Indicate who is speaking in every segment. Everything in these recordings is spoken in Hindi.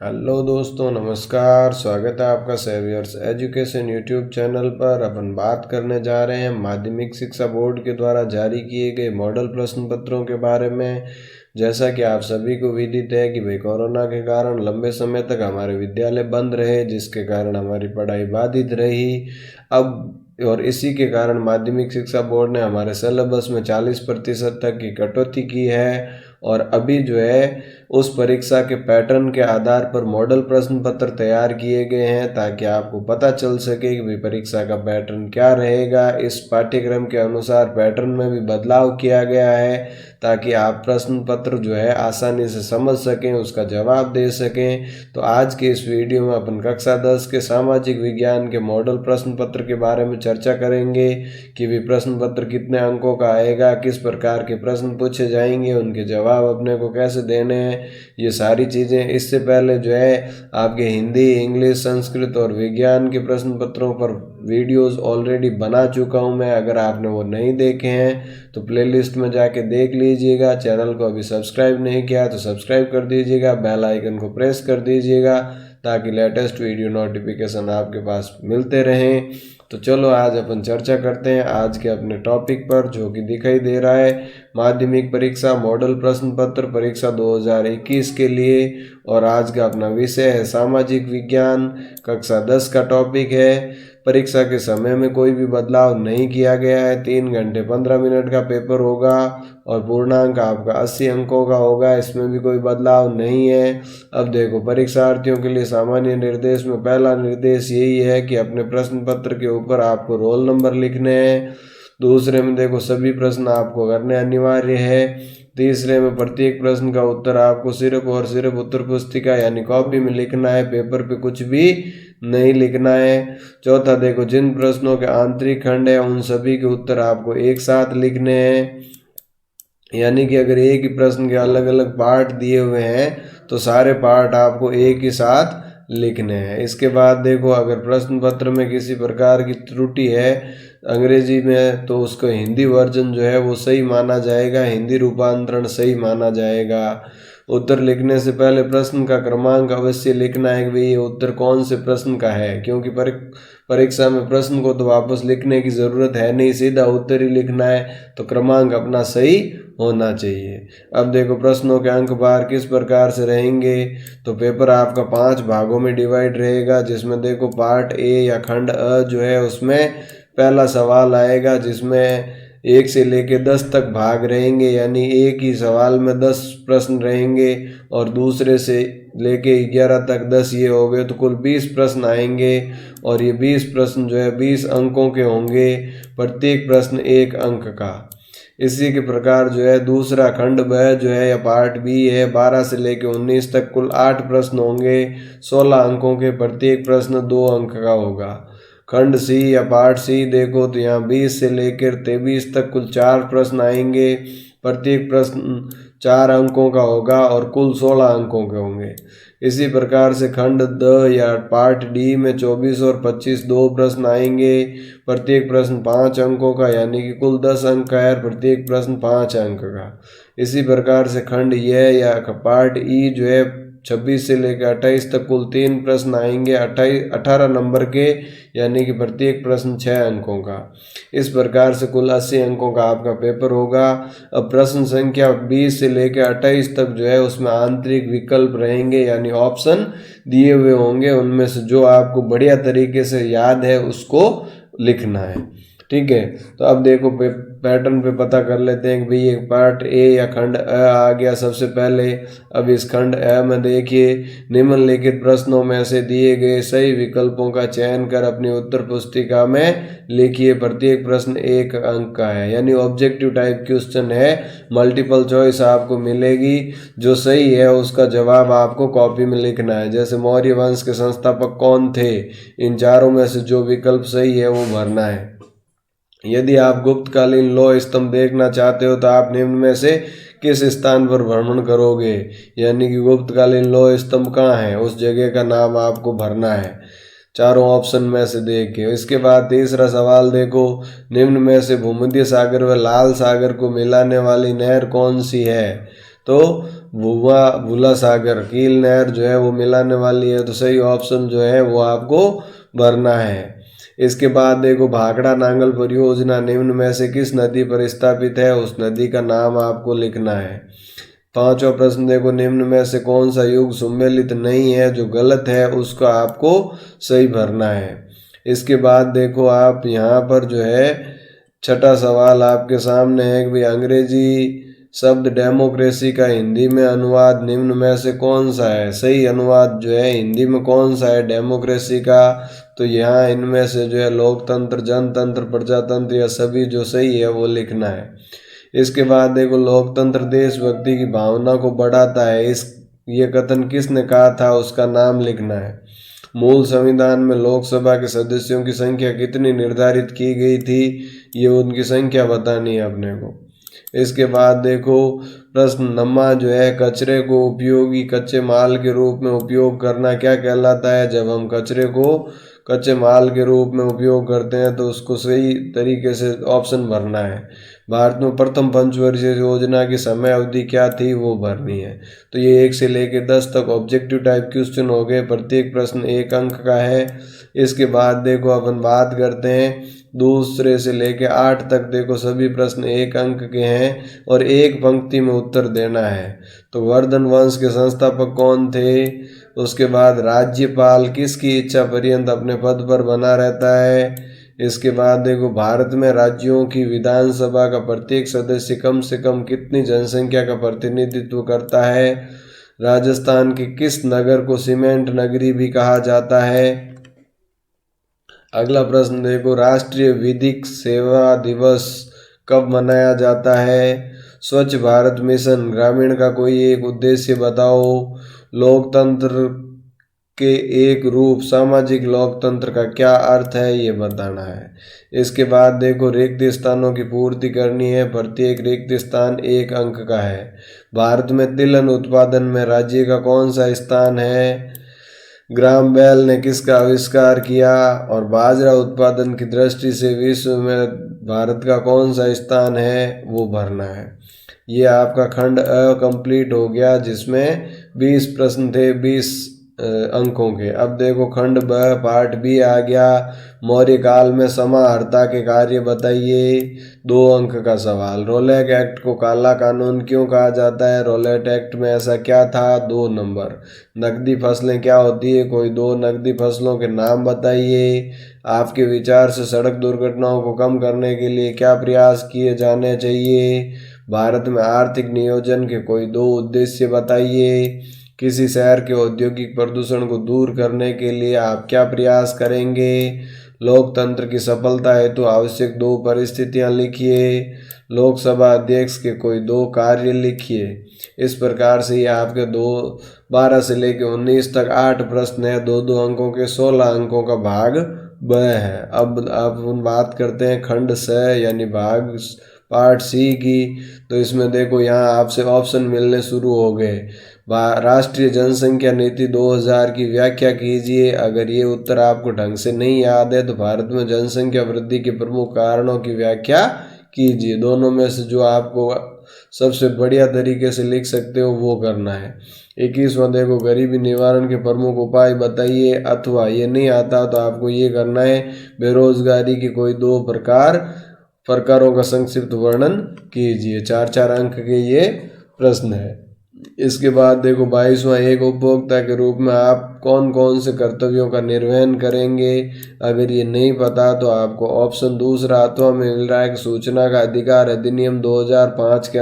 Speaker 1: हेलो दोस्तों, नमस्कार। स्वागत है आपका सेवियर्स एजुकेशन यूट्यूब चैनल पर। अपन बात करने जा रहे हैं माध्यमिक शिक्षा बोर्ड के द्वारा जारी किए गए मॉडल प्रश्न पत्रों के बारे में। जैसा कि आप सभी को विदित है कि भाई कोरोना के कारण लंबे समय तक हमारे विद्यालय बंद रहे, जिसके कारण हमारी पढ़ाई बाधित रही। अब और इसी के कारण माध्यमिक शिक्षा बोर्ड ने हमारे सिलेबस में 40% तक की कटौती की है। और अभी जो है उस परीक्षा के पैटर्न के आधार पर मॉडल प्रश्न पत्र तैयार किए गए हैं, ताकि आपको पता चल सके कि भाई परीक्षा का पैटर्न क्या रहेगा। इस पाठ्यक्रम के अनुसार पैटर्न में भी बदलाव किया गया है, ताकि आप प्रश्न पत्र जो है आसानी से समझ सकें, उसका जवाब दे सकें। तो आज के इस वीडियो में अपन कक्षा 10 के सामाजिक विज्ञान के मॉडल प्रश्न पत्र के बारे में चर्चा करेंगे कि भी प्रश्न पत्र कितने अंकों का आएगा, किस प्रकार के प्रश्न पूछे जाएंगे, उनके जवाब अपने को कैसे देने हैं, ये सारी चीज़ें। इससे पहले जो है आपके हिंदी, इंग्लिश, संस्कृत और विज्ञान के प्रश्न पत्रों पर वीडियोस ऑलरेडी बना चुका हूं मैं। अगर आपने वो नहीं देखे हैं तो प्लेलिस्ट में जाके देख लीजिएगा। चैनल को अभी सब्सक्राइब नहीं किया तो सब्सक्राइब कर दीजिएगा, बेल आइकन को प्रेस कर दीजिएगा, ताकि लेटेस्ट वीडियो नोटिफिकेशन आपके पास मिलते रहें। तो चलो आज अपन चर्चा करते हैं आज के अपने टॉपिक पर, जो कि दिखाई दे रहा है माध्यमिक परीक्षा मॉडल प्रश्न पत्र परीक्षा 2021 के लिए। और आज का अपना विषय है सामाजिक विज्ञान, कक्षा 10 का टॉपिक है। परीक्षा के समय में कोई भी बदलाव नहीं किया गया है। 3 घंटे 15 मिनट का पेपर होगा और पूर्णांक आपका 80 अंकों का होगा, इसमें भी कोई बदलाव नहीं है। अब देखो, परीक्षार्थियों के लिए सामान्य निर्देश में पहला निर्देश यही है कि अपने प्रश्न पत्र के ऊपर आपको रोल नंबर लिखने हैं। दूसरे में देखो, सभी प्रश्न आपको करने अनिवार्य है। तीसरे में प्रत्येक प्रश्न का उत्तर आपको सिर्फ और सिर्फ उत्तर पुस्तिका यानी कॉपी में लिखना है, पेपर पे कुछ भी नहीं लिखना है। चौथा देखो, जिन प्रश्नों के आंतरिक खंड है उन सभी के उत्तर आपको एक साथ लिखने हैं। यानी कि अगर एक ही प्रश्न के अलग अलग पार्ट दिए हुए हैं तो सारे पार्ट आपको एक ही साथ लिखने हैं। इसके बाद देखो, अगर प्रश्न पत्र में किसी प्रकार की त्रुटि है अंग्रेजी में तो उसको हिंदी वर्जन जो है वो सही माना जाएगा, हिंदी रूपांतरण सही माना जाएगा। उत्तर लिखने से पहले प्रश्न का क्रमांक अवश्य लिखना है कि भाई ये उत्तर कौन से प्रश्न का है, क्योंकि परीक्षा में प्रश्न को तो वापस लिखने की ज़रूरत है नहीं, सीधा उत्तर ही लिखना है, तो क्रमांक अपना सही होना चाहिए। अब देखो, प्रश्नों के अंक बार किस प्रकार से रहेंगे। तो पेपर आपका 5 भागों में डिवाइड रहेगा, जिसमें देखो पार्ट ए या खंड अ जो है उसमें पहला सवाल आएगा, जिसमें 1 से लेके 10 तक भाग रहेंगे, यानी एक ही सवाल में 10 प्रश्न रहेंगे। और दूसरे से लेके 11 तक 10 ये हो गए, तो कुल 20 प्रश्न आएंगे। और ये 20 प्रश्न जो है 20 अंकों के होंगे, प्रत्येक प्रश्न 1 अंक का। इसी के प्रकार जो है दूसरा खंड ब जो है या पार्ट बी है, 12 से लेके 19 तक कुल 8 प्रश्न होंगे, 16 अंकों के, प्रत्येक प्रश्न 2 अंक का होगा। खंड सी या पार्ट सी देखो तो यहाँ 20 से लेकर 23 तक कुल 4 प्रश्न आएंगे, प्रत्येक प्रश्न 4 अंकों का होगा और कुल 16 अंकों के होंगे। इसी प्रकार से खंड द या पार्ट डी में 24 और 25 2 प्रश्न आएंगे, प्रत्येक प्रश्न 5 अंकों का, यानी कि कुल 10 अंक का है, प्रत्येक प्रश्न 5 अंक का। इसी प्रकार से खंड यह या पार्ट ई जो है 26 से लेकर 28 तक कुल 3 प्रश्न आएंगे, 18 नंबर के, यानी कि प्रत्येक प्रश्न 6 अंकों का। इस प्रकार से कुल 80 अंकों का आपका पेपर होगा। अब प्रश्न संख्या 20 से लेकर 28 तक जो है उसमें आंतरिक विकल्प रहेंगे, यानी ऑप्शन दिए हुए होंगे, उनमें से जो आपको बढ़िया तरीके से याद है उसको लिखना है। ठीक है, तो अब देखो पैटर्न पे पता कर लेते हैं कि भाई एक पार्ट ए या खंड अ आ गया सबसे पहले। अब इस खंड अ में देखिए, निम्नलिखित प्रश्नों में से दिए गए सही विकल्पों का चयन कर अपनी उत्तर पुस्तिका में लिखिए, प्रत्येक प्रश्न 1 अंक का है, यानी ऑब्जेक्टिव टाइप क्वेश्चन है। मल्टीपल चॉइस आपको मिलेगी, जो सही है उसका जवाब आपको कॉपी में लिखना है। जैसे मौर्य वंश के संस्थापक कौन थे, इन चारों में से जो विकल्प सही है वो भरना है। यदि आप गुप्तकालीन लौह स्तंभ देखना चाहते हो तो आप निम्न में से किस स्थान पर भ्रमण करोगे, यानी कि गुप्तकालीन लौह स्तंभ कहाँ है, उस जगह का नाम आपको भरना है चारों ऑप्शन में से देख के। इसके बाद तीसरा सवाल देखो, निम्न में से भूमध्य सागर व लाल सागर को मिलाने वाली नहर कौन सी है। तो भूला सागर कील नहर जो है वो मिलाने वाली है, तो सही ऑप्शन जो है वो आपको भरना है। इसके बाद देखो भाखड़ा नांगल परियोजना निम्न में से किस नदी पर स्थापित है, उस नदी का नाम आपको लिखना है। पांचवा प्रश्न देखो निम्न में से कौन सा युग सम्मिलित नहीं है, जो गलत है उसका आपको सही भरना है। इसके बाद देखो आप यहाँ पर जो है छठा सवाल आपके सामने है कि भाई अंग्रेजी शब्द डेमोक्रेसी का हिंदी में अनुवाद निम्न में से कौन सा है। सही अनुवाद जो है हिंदी में कौन सा है डेमोक्रेसी का, तो यहाँ इनमें से जो है लोकतंत्र, जनतंत्र, प्रजातंत्र या सभी जो सही है वो लिखना है। इसके बाद देखो लोकतंत्र देशभक्ति की भावना को बढ़ाता है, ये कथन किसने कहा था, उसका नाम लिखना है। मूल संविधान में लोकसभा के सदस्यों की संख्या कितनी निर्धारित की गई थी, ये उनकी संख्या बतानी है अपने को। इसके बाद देखो प्रश्न नम्मा जो है कचरे को उपयोगी कच्चे माल के रूप में उपयोग करना क्या कहलाता है। जब हम कचरे को कच्चे माल के रूप में उपयोग करते हैं तो उसको सही तरीके से ऑप्शन भरना है। भारत में प्रथम पंचवर्षीय योजना की समय अवधि क्या थी, वो भरनी है। तो ये 1 से लेकर 10 तक ऑब्जेक्टिव टाइप क्वेश्चन हो गए, प्रत्येक प्रश्न 1 अंक का है। इसके बाद देखो अपन बात करते हैं दूसरे से लेके 8 तक, देखो सभी प्रश्न 1 अंक के हैं और एक पंक्ति में उत्तर देना है। तो वर्धन वंश के संस्थापक कौन थे, उसके बाद राज्यपाल किसकी इच्छा पर्यंत अपने पद पर बना रहता है। इसके बाद देखो भारत में राज्यों की विधानसभा का प्रत्येक सदस्य कम से कम कितनी जनसंख्या का प्रतिनिधित्व करता है। राजस्थान के किस नगर को सीमेंट नगरी भी कहा जाता है। अगला प्रश्न देखो राष्ट्रीय विधिक सेवा दिवस कब मनाया जाता है। स्वच्छ भारत मिशन ग्रामीण का कोई एक उद्देश्य बताओ। लोकतंत्र के एक रूप सामाजिक लोकतंत्र का क्या अर्थ है, ये बताना है। इसके बाद देखो रिक्त स्थानों की पूर्ति करनी है, प्रत्येक रिक्त स्थान 1 अंक का है। भारत में तिलहन उत्पादन में राज्य का कौन सा स्थान है। ग्राम बेल ने किसका आविष्कार किया। और बाजरा उत्पादन की दृष्टि से विश्व में भारत का कौन सा स्थान है, वो भरना है। ये आपका खंड अ कंप्लीट हो गया, जिसमें 20 प्रश्न थे 20 अंकों के। अब देखो खंड ब पार्ट बी आ गया। मौर्य काल में समाहर्ता के कार्य बताइए, 2 अंक का सवाल। रोलेट एक्ट को काला कानून क्यों कहा जाता है, रोलेट एक्ट में ऐसा क्या था, 2 नंबर। नकदी फसलें क्या होती है, कोई 2 नकदी फसलों के नाम बताइए। आपके विचार से सड़क दुर्घटनाओं को कम करने के लिए क्या प्रयास किए जाने चाहिए। भारत में आर्थिक नियोजन के कोई 2 उद्देश्य बताइए। किसी शहर के औद्योगिक प्रदूषण को दूर करने के लिए आप क्या प्रयास करेंगे। लोकतंत्र की सफलता हेतु आवश्यक 2 परिस्थितियां लिखिए। लोकसभा अध्यक्ष के कोई 2 कार्य लिखिए। इस प्रकार से ये आपके 12 से लेकर 19 तक 8 प्रश्न है, 2-2 अंकों के 16 अंकों का भाग ब है। अब अपन बात करते हैं खंड स यानी भाग पार्ट सी की। तो इसमें देखो यहाँ आपसे ऑप्शन मिलने शुरू हो गए। राष्ट्रीय जनसंख्या नीति 2000 की व्याख्या कीजिए। अगर ये उत्तर आपको ढंग से नहीं याद है तो भारत में जनसंख्या वृद्धि के प्रमुख कारणों की व्याख्या कीजिए। दोनों में से जो आपको सबसे बढ़िया तरीके से लिख सकते हो वो करना है। 21वां देखो गरीबी निवारण के प्रमुख उपाय बताइए, अथवा ये नहीं आता तो आपको ये करना है बेरोजगारी के कोई 2 प्रकारों का संक्षिप्त वर्णन कीजिए। 4-4 अंक के ये प्रश्न है। इसके बाद देखो 22वां एक उपभोक्ता के रूप में आप कौन कौन से कर्तव्यों का निर्वहन करेंगे। अगर ये नहीं पता तो आपको ऑप्शन दूसरा अथवा में मिल रहा है कि सूचना का अधिकार अधिनियम 2005 के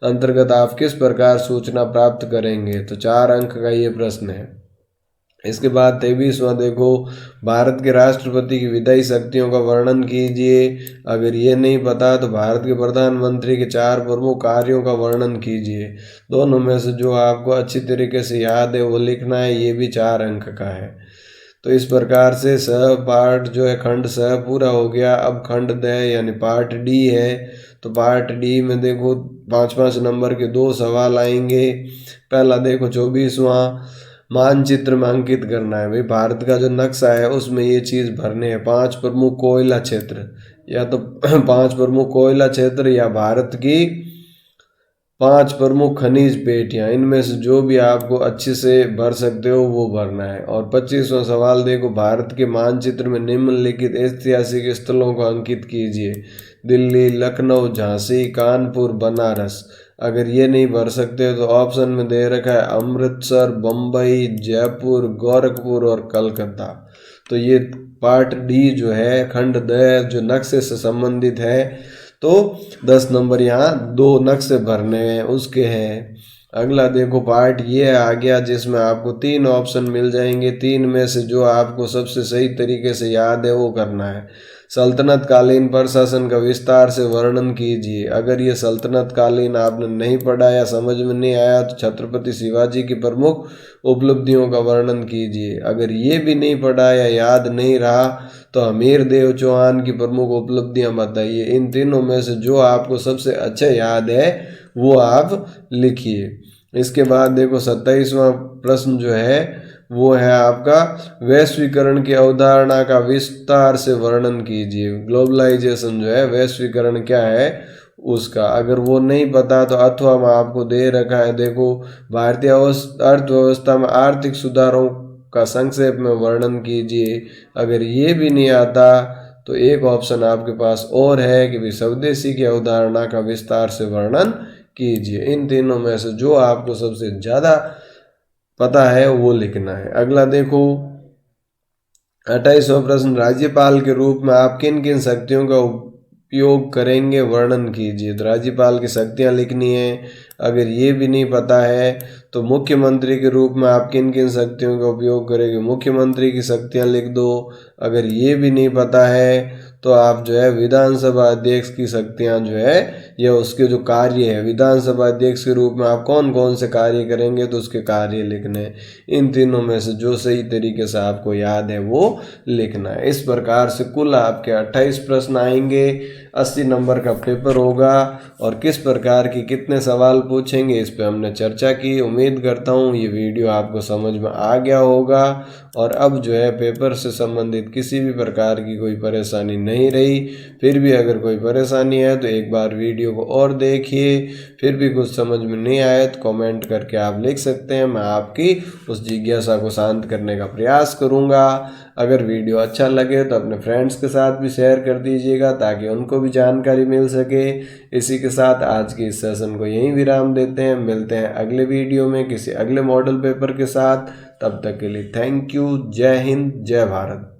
Speaker 1: अंतर्गत आप किस प्रकार सूचना प्राप्त करेंगे। तो 4 अंक का ये प्रश्न है। इसके बाद 23वां देखो भारत के राष्ट्रपति की विधायी शक्तियों का वर्णन कीजिए। अगर ये नहीं पता तो भारत के प्रधानमंत्री के 4 प्रमुख कार्यों का वर्णन कीजिए। दोनों में से जो आपको अच्छी तरीके से याद है वो लिखना है, ये भी 4 अंक का है। तो इस प्रकार से स पार्ट जो है खंड स पूरा हो गया। अब खंड द यानी पार्ट डी है। तो पार्ट डी में देखो 5-5 नंबर के 2 सवाल आएंगे। पहला देखो 24वां मानचित्र में अंकित करना है। भाई भारत का जो नक्शा है उसमें ये चीज़ भरने हैं। 5 प्रमुख कोयला क्षेत्र, या तो 5 प्रमुख कोयला क्षेत्र या भारत की 5 प्रमुख खनिज पेटियां, इनमें से जो भी आपको अच्छे से भर सकते हो वो भरना है। और 25वां सवाल देखो, भारत के मानचित्र में निम्नलिखित ऐतिहासिक स्थलों को अंकित कीजिए। दिल्ली, लखनऊ, झांसी, कानपुर, बनारस। अगर ये नहीं भर सकते तो ऑप्शन में दे रखा है अमृतसर, बम्बई, जयपुर, गोरखपुर और कलकत्ता। तो ये पार्ट डी जो है, खंड द जो नक्शे से संबंधित है, तो 10 नंबर यहाँ 2 नक्शे भरने हैं उसके हैं। अगला देखो पार्ट ये आ गया जिसमें आपको 3 ऑप्शन मिल जाएंगे, 3 में से जो आपको सबसे सही तरीके से याद है वो करना है। सल्तनत कालीन प्रशासन का विस्तार से वर्णन कीजिए। अगर ये सल्तनत कालीन आपने नहीं पढ़ा या समझ में नहीं आया तो छत्रपति शिवाजी की प्रमुख उपलब्धियों का वर्णन कीजिए। अगर ये भी नहीं पढ़ा या याद नहीं रहा तो हमीर देव चौहान की प्रमुख उपलब्धियां बताइए। इन तीनों में से जो आपको सबसे अच्छा याद है वो आप लिखिए। इसके बाद देखो 27वां प्रश्न जो है वो है आपका वैश्वीकरण की अवधारणा का विस्तार से वर्णन कीजिए। ग्लोबलाइजेशन जो है, वैश्वीकरण क्या है उसका। अगर वो नहीं पता तो अथवा में आपको दे रखा है, देखो भारतीय अर्थव्यवस्था में आर्थिक सुधारों का संक्षेप में वर्णन कीजिए। अगर ये भी नहीं आता तो एक ऑप्शन आपके पास और है कि स्वदेशी की अवधारणा का विस्तार से वर्णन कीजिए। इन तीनों में से जो आपको सबसे ज़्यादा पता है वो लिखना है। अगला देखो 28वां प्रश्न, राज्यपाल के रूप में आप किन किन शक्तियों का उपयोग करेंगे, वर्णन कीजिए। तो राज्यपाल की शक्तियां लिखनी है। अगर ये भी नहीं पता है तो मुख्यमंत्री के रूप में आप किन किन शक्तियों का उपयोग करेंगे, मुख्यमंत्री की शक्तियां लिख दो। अगर ये भी नहीं पता है तो आप जो है विधानसभा अध्यक्ष की शक्तियां जो है या उसके जो कार्य है, विधानसभा अध्यक्ष के रूप में आप कौन कौन से कार्य करेंगे तो उसके कार्य लिखने। इन तीनों में से जो सही तरीके से आपको याद है वो लिखना है। इस प्रकार से कुल आपके 28 प्रश्न आएंगे, 80 नंबर का पेपर होगा। और किस प्रकार की कितने सवाल पूछेंगे इस पे हमने चर्चा की। उम्मीद करता हूँ ये वीडियो आपको समझ में आ गया होगा और अब जो है पेपर से संबंधित किसी भी प्रकार की कोई परेशानी नहीं रही। फिर भी अगर कोई परेशानी है तो एक बार वीडियो को और देखिए, फिर भी कुछ समझ में नहीं आए तो कमेंट करके आप लिख सकते हैं। मैं आपकी उस जिज्ञासा को शांत करने का प्रयास करूँगा। अगर वीडियो अच्छा लगे तो अपने फ्रेंड्स के साथ भी शेयर कर दीजिएगा ताकि उनको भी जानकारी मिल सके। इसी के साथ आज के इस सेशन को यहीं विराम देते हैं। मिलते हैं अगले वीडियो में किसी अगले मॉडल पेपर के साथ। तब तक के लिए थैंक यू। जय हिंद, जय भारत।